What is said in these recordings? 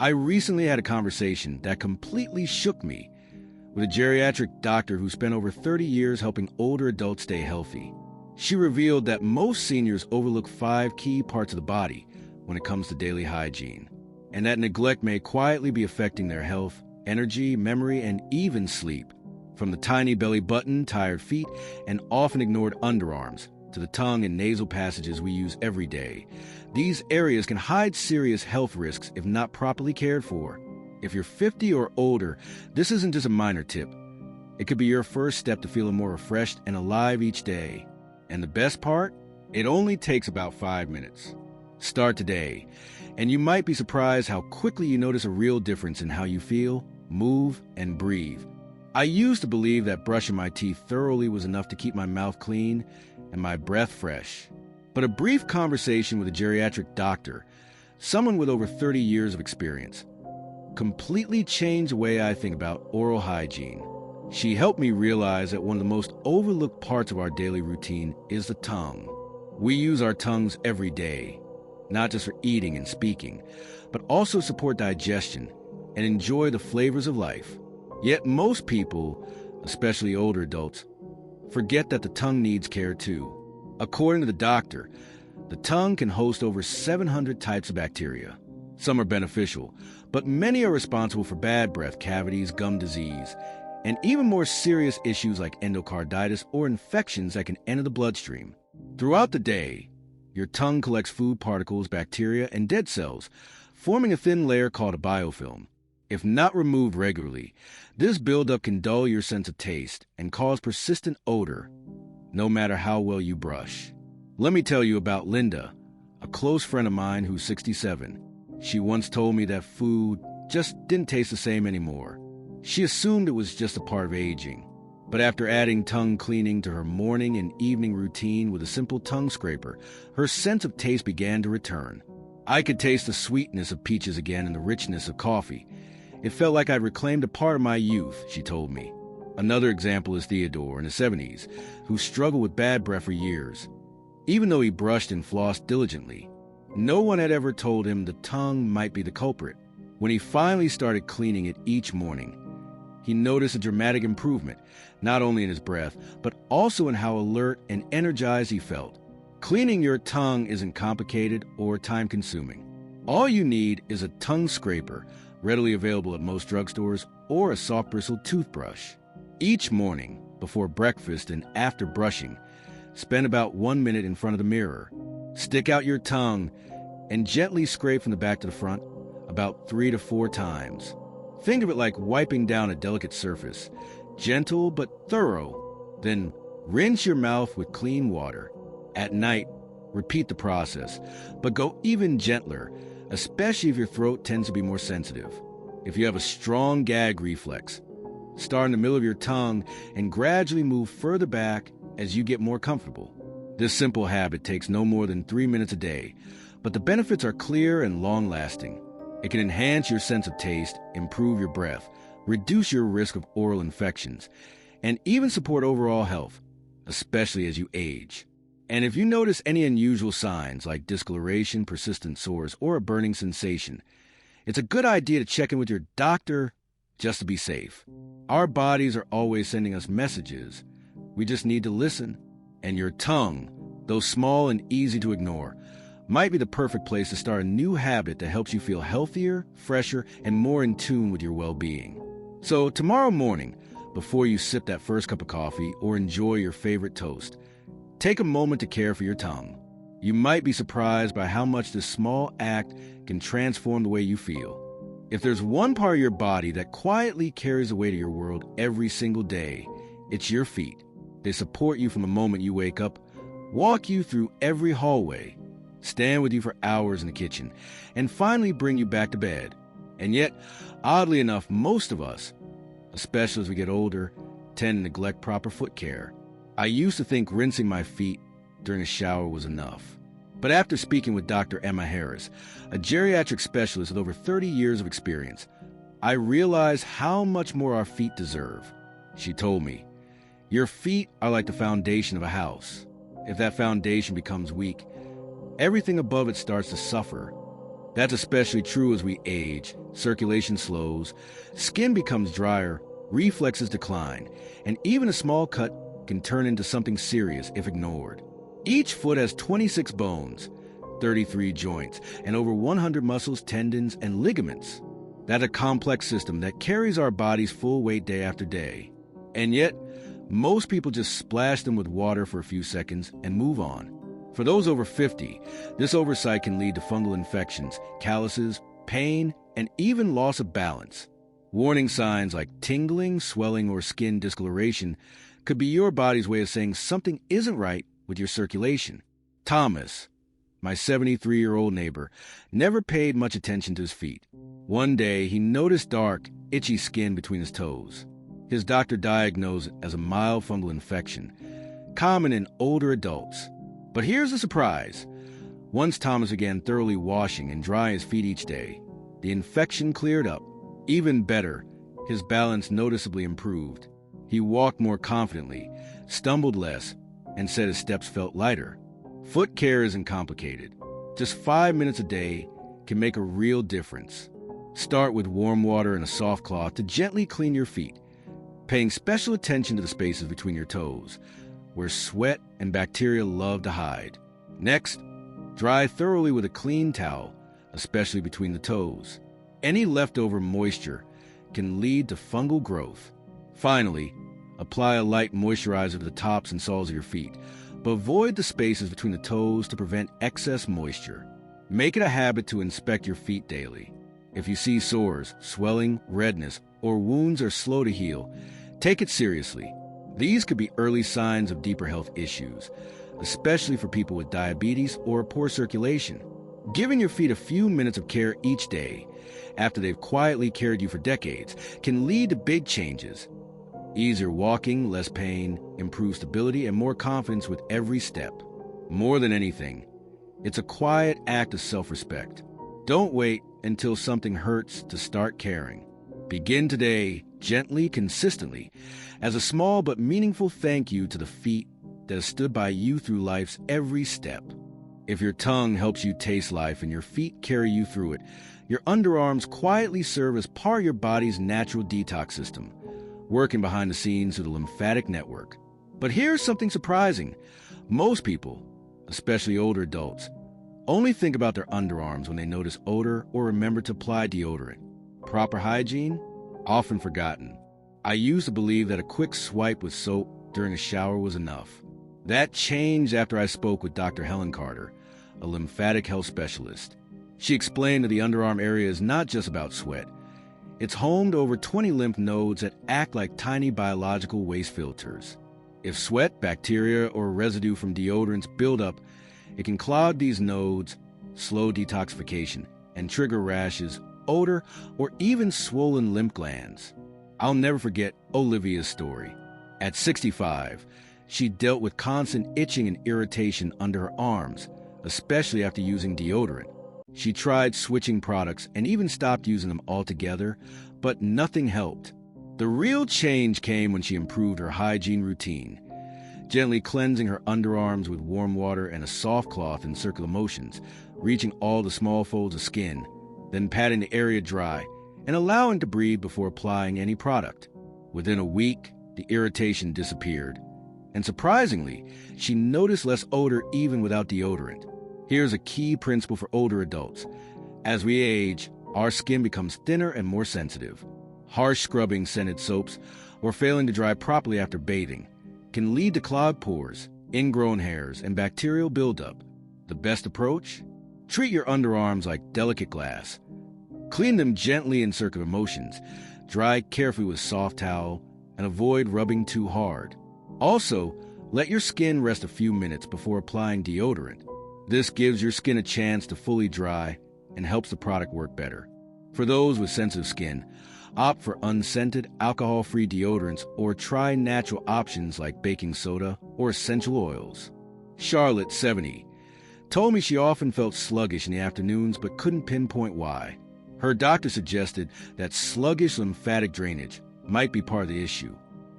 I recently had a conversation that completely shook me with a geriatric doctor who spent over 30 years helping older adults stay healthy. She revealed that most seniors overlook 5 key parts of the body when it comes to daily hygiene, and that neglect may quietly be affecting their health, energy, memory, and even sleep. From the tiny belly button, tired feet, and often ignored underarms, to the tongue and nasal passages we use every day, these areas can hide serious health risks if not properly cared for. If you're 50 or older, this isn't just a minor tip. It could be your first step to feeling more refreshed and alive each day. And the best part? It only takes about 5 minutes. Start today, and you might be surprised how quickly you notice a real difference in how you feel, move, and breathe. I used to believe that brushing my teeth thoroughly was enough to keep my mouth clean and my breath fresh. But a brief conversation with a geriatric doctor, someone with over 30 years of experience, completely changed the way I think about oral hygiene. She helped me realize that one of the most overlooked parts of our daily routine is the tongue. We use our tongues every day, not just for eating and speaking, but also support digestion and enjoy the flavors of life. Yet most people, especially older adults, forget that the tongue needs care too. According to the doctor, the tongue can host over 700 types of bacteria. Some are beneficial, but many are responsible for bad breath, cavities, gum disease, and even more serious issues like endocarditis or infections that can enter the bloodstream. Throughout the day, your tongue collects food particles, bacteria, and dead cells, forming a thin layer called a biofilm. If not removed regularly, this buildup can dull your sense of taste and cause persistent odor, no matter how well you brush. Let me tell you about Linda, a close friend of mine who's 67. She once told me that food just didn't taste the same anymore. She assumed it was just a part of aging. But after adding tongue cleaning to her morning and evening routine with a simple tongue scraper, her sense of taste began to return. I could taste the sweetness of peaches again and the richness of coffee. It felt like I'd reclaimed a part of my youth, she told me. Another example is Theodore in his 70s, who struggled with bad breath for years. Even though he brushed and flossed diligently, no one had ever told him the tongue might be the culprit. When he finally started cleaning it each morning, he noticed a dramatic improvement, not only in his breath, but also in how alert and energized he felt. Cleaning your tongue isn't complicated or time-consuming. All you need is a tongue scraper, readily available at most drugstores, or a soft-bristled toothbrush. Each morning, before breakfast and after brushing, spend about 1 minute in front of the mirror. Stick out your tongue and gently scrape from the back to the front about 3 to 4 times. Think of it like wiping down a delicate surface, gentle but thorough. Then rinse your mouth with clean water. At night, repeat the process, but go even gentler, especially if your throat tends to be more sensitive. If you have a strong gag reflex, start in the middle of your tongue and gradually move further back as you get more comfortable. This simple habit takes no more than 3 minutes a day, but the benefits are clear and long-lasting. It can enhance your sense of taste, improve your breath, reduce your risk of oral infections, and even support overall health, especially as you age. And if you notice any unusual signs like discoloration, persistent sores, or a burning sensation, it's a good idea to check in with your doctor just to be safe. Our bodies are always sending us messages. We just need to listen. And your tongue, though small and easy to ignore, might be the perfect place to start a new habit that helps you feel healthier, fresher, and more in tune with your well-being. So tomorrow morning, before you sip that first cup of coffee or enjoy your favorite toast, take a moment to care for your tongue. You might be surprised by how much this small act can transform the way you feel. If there's one part of your body that quietly carries the weight of your world every single day, it's your feet. They support you from the moment you wake up, walk you through every hallway, stand with you for hours in the kitchen, and finally bring you back to bed. And yet, oddly enough, most of us, especially as we get older, tend to neglect proper foot care. I used to think rinsing my feet during a shower was enough. But after speaking with Dr. Emma Harris, a geriatric specialist with over 30 years of experience, I realized how much more our feet deserve. She told me, "Your feet are like the foundation of a house. If that foundation becomes weak, everything above it starts to suffer. That's especially true as we age, circulation slows, skin becomes drier, reflexes decline, and even a small cut can turn into something serious if ignored. Each foot has 26 bones, 33 joints, and over 100 muscles, tendons, and ligaments. That's a complex system that carries our body's full weight day after day. And yet, most people just splash them with water for a few seconds and move on. For those over 50, this oversight can lead to fungal infections, calluses, pain, and even loss of balance. Warning signs like tingling, swelling, or skin discoloration could be your body's way of saying something isn't right with your circulation. Thomas, my 73-year-old neighbor, never paid much attention to his feet. One day, he noticed dark, itchy skin between his toes. His doctor diagnosed it as a mild fungal infection, common in older adults. But here's the surprise. Once Thomas began thoroughly washing and drying his feet each day, the infection cleared up. Even better, his balance noticeably improved. He walked more confidently, stumbled less, and said his steps felt lighter. Foot care isn't complicated. Just 5 minutes a day can make a real difference. Start with warm water and a soft cloth to gently clean your feet, paying special attention to the spaces between your toes, where sweat and bacteria love to hide. Next, dry thoroughly with a clean towel, especially between the toes. Any leftover moisture can lead to fungal growth. Finally, apply a light moisturizer to the tops and soles of your feet, but avoid the spaces between the toes to prevent excess moisture. Make it a habit to inspect your feet daily. If you see sores, swelling, redness, or wounds are slow to heal, take it seriously. These could be early signs of deeper health issues, especially for people with diabetes or poor circulation. Giving your feet a few minutes of care each day, after they've quietly carried you for decades, can lead to big changes. Easier walking, less pain, improved stability, and more confidence with every step. More than anything, it's a quiet act of self-respect. Don't wait until something hurts to start caring. Begin today, gently, consistently, as a small but meaningful thank you to the feet that have stood by you through life's every step. If your tongue helps you taste life and your feet carry you through it, your underarms quietly serve as part of your body's natural detox system, working behind the scenes through the lymphatic network. But here's something surprising. Most people, especially older adults, only think about their underarms when they notice odor or remember to apply deodorant. Proper hygiene? Often forgotten. I used to believe that a quick swipe with soap during a shower was enough. That changed after I spoke with Dr. Helen Carter, a lymphatic health specialist. She explained that the underarm area is not just about sweat. It's home to over 20 lymph nodes that act like tiny biological waste filters. If sweat, bacteria, or residue from deodorants build up, it can clog these nodes, slow detoxification, and trigger rashes, odor, or even swollen lymph glands. I'll never forget Olivia's story. At 65, she dealt with constant itching and irritation under her arms, especially after using deodorant. She tried switching products and even stopped using them altogether, but nothing helped. The real change came when she improved her hygiene routine, gently cleansing her underarms with warm water and a soft cloth in circular motions, reaching all the small folds of skin, then patting the area dry and allowing to breathe before applying any product. Within a week, the irritation disappeared, and surprisingly, she noticed less odor even without deodorant. Here's a key principle for older adults. As we age, our skin becomes thinner and more sensitive. Harsh scrubbing scented soaps or failing to dry properly after bathing can lead to clogged pores, ingrown hairs, and bacterial buildup. The best approach? Treat your underarms like delicate glass. Clean them gently in circular motions, dry carefully with a soft towel, and avoid rubbing too hard. Also, let your skin rest a few minutes before applying deodorant. This gives your skin a chance to fully dry and helps the product work better. For those with sensitive skin, opt for unscented, alcohol-free deodorants or try natural options like baking soda or essential oils. Charlotte, 70, told me she often felt sluggish in the afternoons but couldn't pinpoint why. Her doctor suggested that sluggish lymphatic drainage might be part of the issue.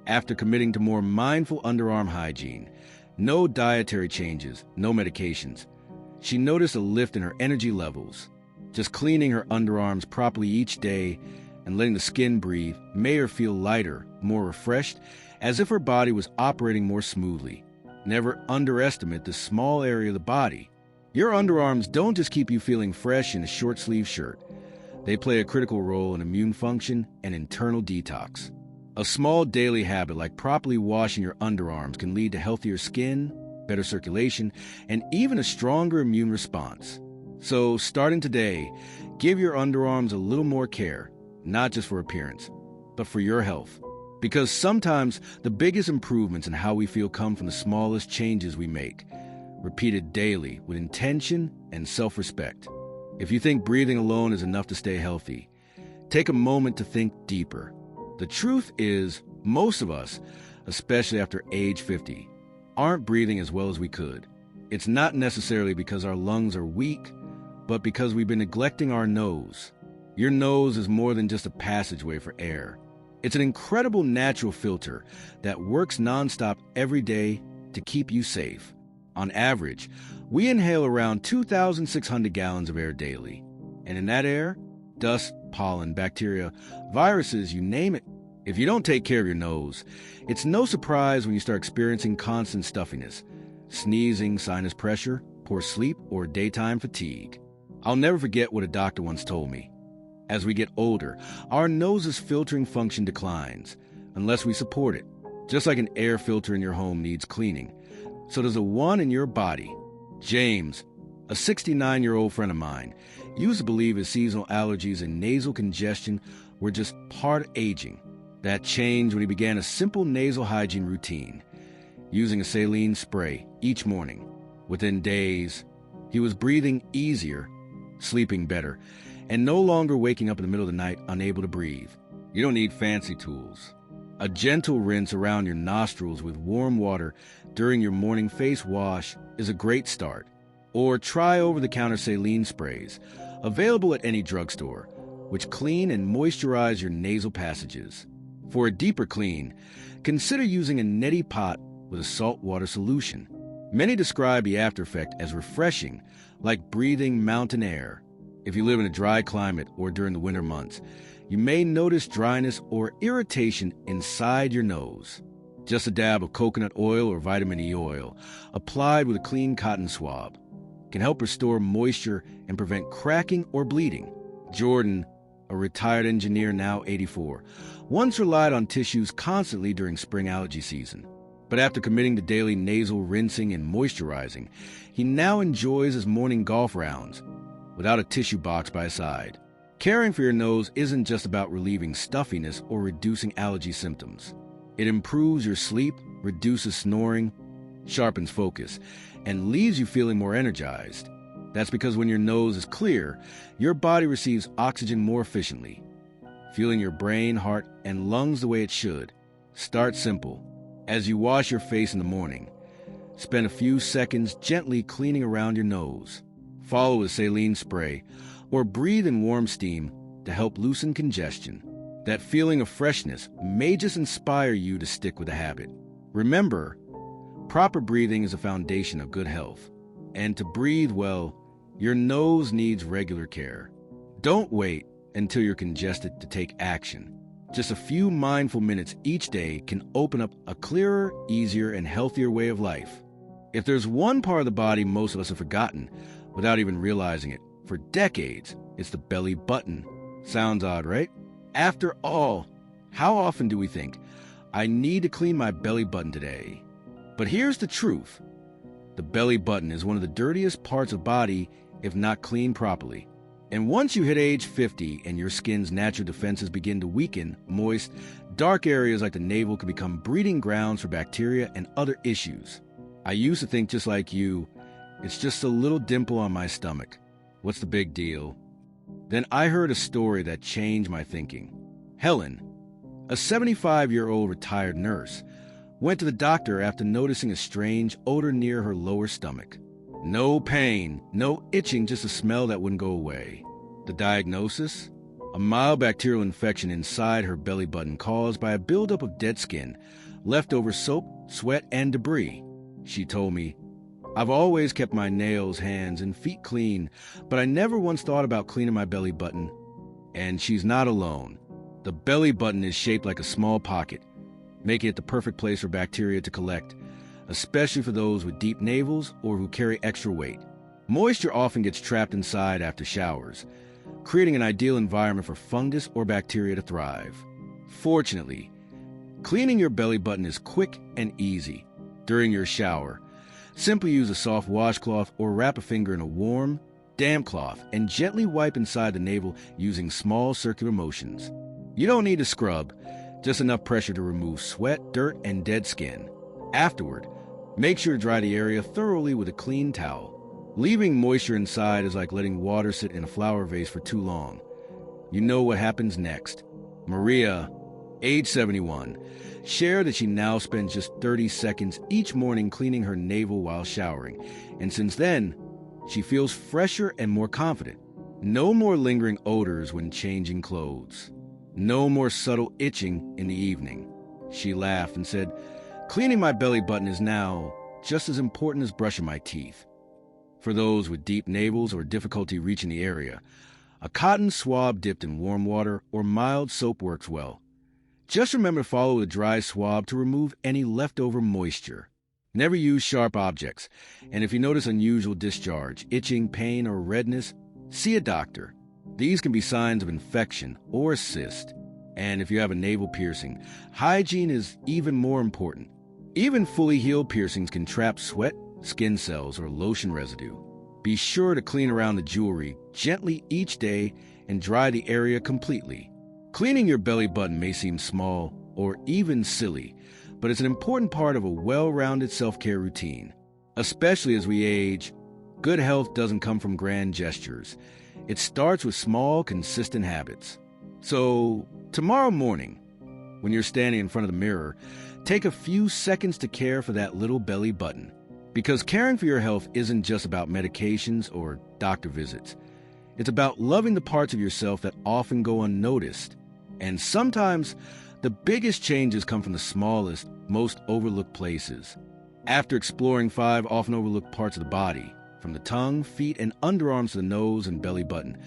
After committing to more mindful underarm hygiene, no dietary changes, no medications, she noticed a lift in her energy levels. Just cleaning her underarms properly each day and letting the skin breathe made her feel lighter, more refreshed, as if her body was operating more smoothly. Never underestimate this small area of the body. Your underarms don't just keep you feeling fresh in a short-sleeve shirt. They play a critical role in immune function and internal detox. A small daily habit like properly washing your underarms can lead to healthier skin, better circulation, and even a stronger immune response. So, starting today, give your underarms a little more care, not just for appearance, but for your health. Because sometimes the biggest improvements in how we feel come from the smallest changes we make, repeated daily with intention and self-respect. If you think breathing alone is enough to stay healthy, take a moment to think deeper. The truth is, most of us, especially after age 50, aren't breathing as well as we could. It's not necessarily because our lungs are weak, but because we've been neglecting our nose. Your nose is more than just a passageway for air. It's an incredible natural filter that works nonstop every day to keep you safe. On average, we inhale around 2,600 gallons of air daily. And in that air, dust, pollen, bacteria, viruses, you name it. If you don't take care of your nose, it's no surprise when you start experiencing constant stuffiness, sneezing, sinus pressure, poor sleep, or daytime fatigue. I'll never forget what a doctor once told me. As we get older, our nose's filtering function declines, unless we support it. Just like an air filter in your home needs cleaning, so does the one in your body. James, a 69-year-old friend of mine, used to believe his seasonal allergies and nasal congestion were just part of aging. That changed when he began a simple nasal hygiene routine, using a saline spray each morning. Within days, he was breathing easier, sleeping better, and no longer waking up in the middle of the night unable to breathe. You don't need fancy tools. A gentle rinse around your nostrils with warm water during your morning face wash is a great start. Or try over-the-counter saline sprays, available at any drugstore, which clean and moisturize your nasal passages. For a deeper clean, consider using a neti pot with a saltwater solution. Many describe the after effect as refreshing, like breathing mountain air. If you live in a dry climate or during the winter months, you may notice dryness or irritation inside your nose. Just a dab of coconut oil or vitamin E oil, applied with a clean cotton swab, can help restore moisture and prevent cracking or bleeding. Jordan, a retired engineer now 84, once relied on tissues constantly during spring allergy season. But after committing to daily nasal rinsing and moisturizing, he now enjoys his morning golf rounds without a tissue box by his side. Caring for your nose isn't just about relieving stuffiness or reducing allergy symptoms. It improves your sleep, reduces snoring, sharpens focus, and leaves you feeling more energized. That's because when your nose is clear, your body receives oxygen more efficiently, fueling your brain, heart, and lungs the way it should. Start simple. As you wash your face in the morning, spend a few seconds gently cleaning around your nose. Follow with saline spray, or breathe in warm steam to help loosen congestion. That feeling of freshness may just inspire you to stick with the habit. Remember, proper breathing is a foundation of good health. And to breathe well, your nose needs regular care. Don't wait until you're congested to take action. Just a few mindful minutes each day can open up a clearer, easier, and healthier way of life. If there's one part of the body most of us have forgotten, without even realizing it, for decades, it's the belly button. Sounds odd, right? After all, how often do we think, I need to clean my belly button today? But here's the truth. The belly button is one of the dirtiest parts of the body if not cleaned properly. And once you hit age 50 and your skin's natural defenses begin to weaken, moist, dark areas like the navel can become breeding grounds for bacteria and other issues. I used to think just like you, it's just a little dimple on my stomach. What's the big deal? Then I heard a story that changed my thinking. Helen, a 75-year-old retired nurse, went to the doctor after noticing a strange odor near her lower stomach. No pain, no itching, just a smell that wouldn't go away. The diagnosis? A mild bacterial infection inside her belly button caused by a buildup of dead skin, leftover soap, sweat, and debris. She told me, I've always kept my nails, hands, and feet clean, but I never once thought about cleaning my belly button. And she's not alone. The belly button is shaped like a small pocket, making it the perfect place for bacteria to collect, especially for those with deep navels or who carry extra weight. Moisture often gets trapped inside after showers, creating an ideal environment for fungus or bacteria to thrive. Fortunately, cleaning your belly button is quick and easy. During your shower, simply use a soft washcloth or wrap a finger in a warm, damp cloth and gently wipe inside the navel using small circular motions. You don't need to scrub, just enough pressure to remove sweat, dirt, and dead skin. Afterward, make sure to dry the area thoroughly with a clean towel. Leaving moisture inside is like letting water sit in a flower vase for too long. You know what happens next. Maria, age 71, shared that she now spends just 30 seconds each morning cleaning her navel while showering, and since then, she feels fresher and more confident. No more lingering odors when changing clothes. No more subtle itching in the evening. She laughed and said, "Cleaning my belly button is now just as important as brushing my teeth." For those with deep navels or difficulty reaching the area, a cotton swab dipped in warm water or mild soap works well. Just remember to follow the dry swab to remove any leftover moisture. Never use sharp objects, and if you notice unusual discharge, itching, pain, or redness, see a doctor. These can be signs of infection or cyst. And if you have a navel piercing, hygiene is even more important. Even fully healed piercings can trap sweat, skin cells, or lotion residue. Be sure to clean around the jewelry gently each day and dry the area completely. Cleaning your belly button may seem small or even silly, but it's an important part of a well-rounded self-care routine. Especially as we age, good health doesn't come from grand gestures. It starts with small, consistent habits. So, tomorrow morning, when you're standing in front of the mirror, take a few seconds to care for that little belly button. Because caring for your health isn't just about medications or doctor visits. It's about loving the parts of yourself that often go unnoticed. And sometimes, the biggest changes come from the smallest, most overlooked places. After exploring 5 often overlooked parts of the body, from the tongue, feet, and underarms to the nose and belly button,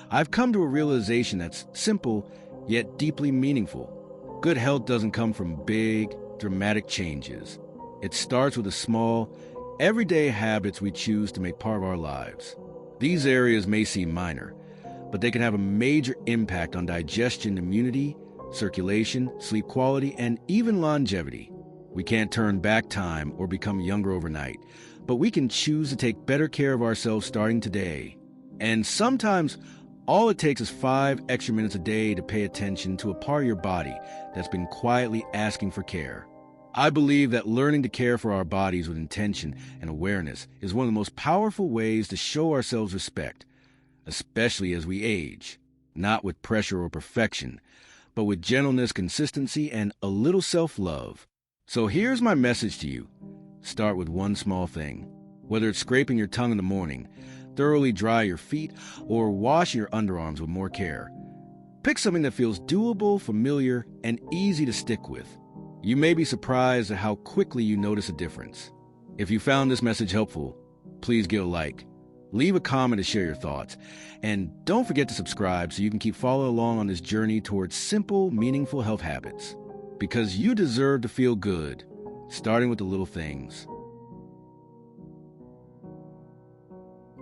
I've come to a realization that's simple, yet deeply meaningful. Good health doesn't come from big, dramatic changes. It starts with the small, everyday habits we choose to make part of our lives. These areas may seem minor, but they can have a major impact on digestion, immunity, circulation, sleep quality, and even longevity. We can't turn back time or become younger overnight, but we can choose to take better care of ourselves starting today. And sometimes, all it takes is 5 extra minutes a day to pay attention to a part of your body that's been quietly asking for care. I believe that learning to care for our bodies with intention and awareness is one of the most powerful ways to show ourselves respect, especially as we age, not with pressure or perfection, but with gentleness, consistency, and a little self-love. So here's my message to you. Start with one small thing. Whether it's scraping your tongue in the morning, thoroughly dry your feet, or washing your underarms with more care. Pick something that feels doable, familiar, and easy to stick with. You may be surprised at how quickly you notice a difference. If you found this message helpful, please give a like. Leave a comment to share your thoughts. And don't forget to subscribe so you can keep following along on this journey towards simple, meaningful health habits. Because you deserve to feel good, starting with the little things.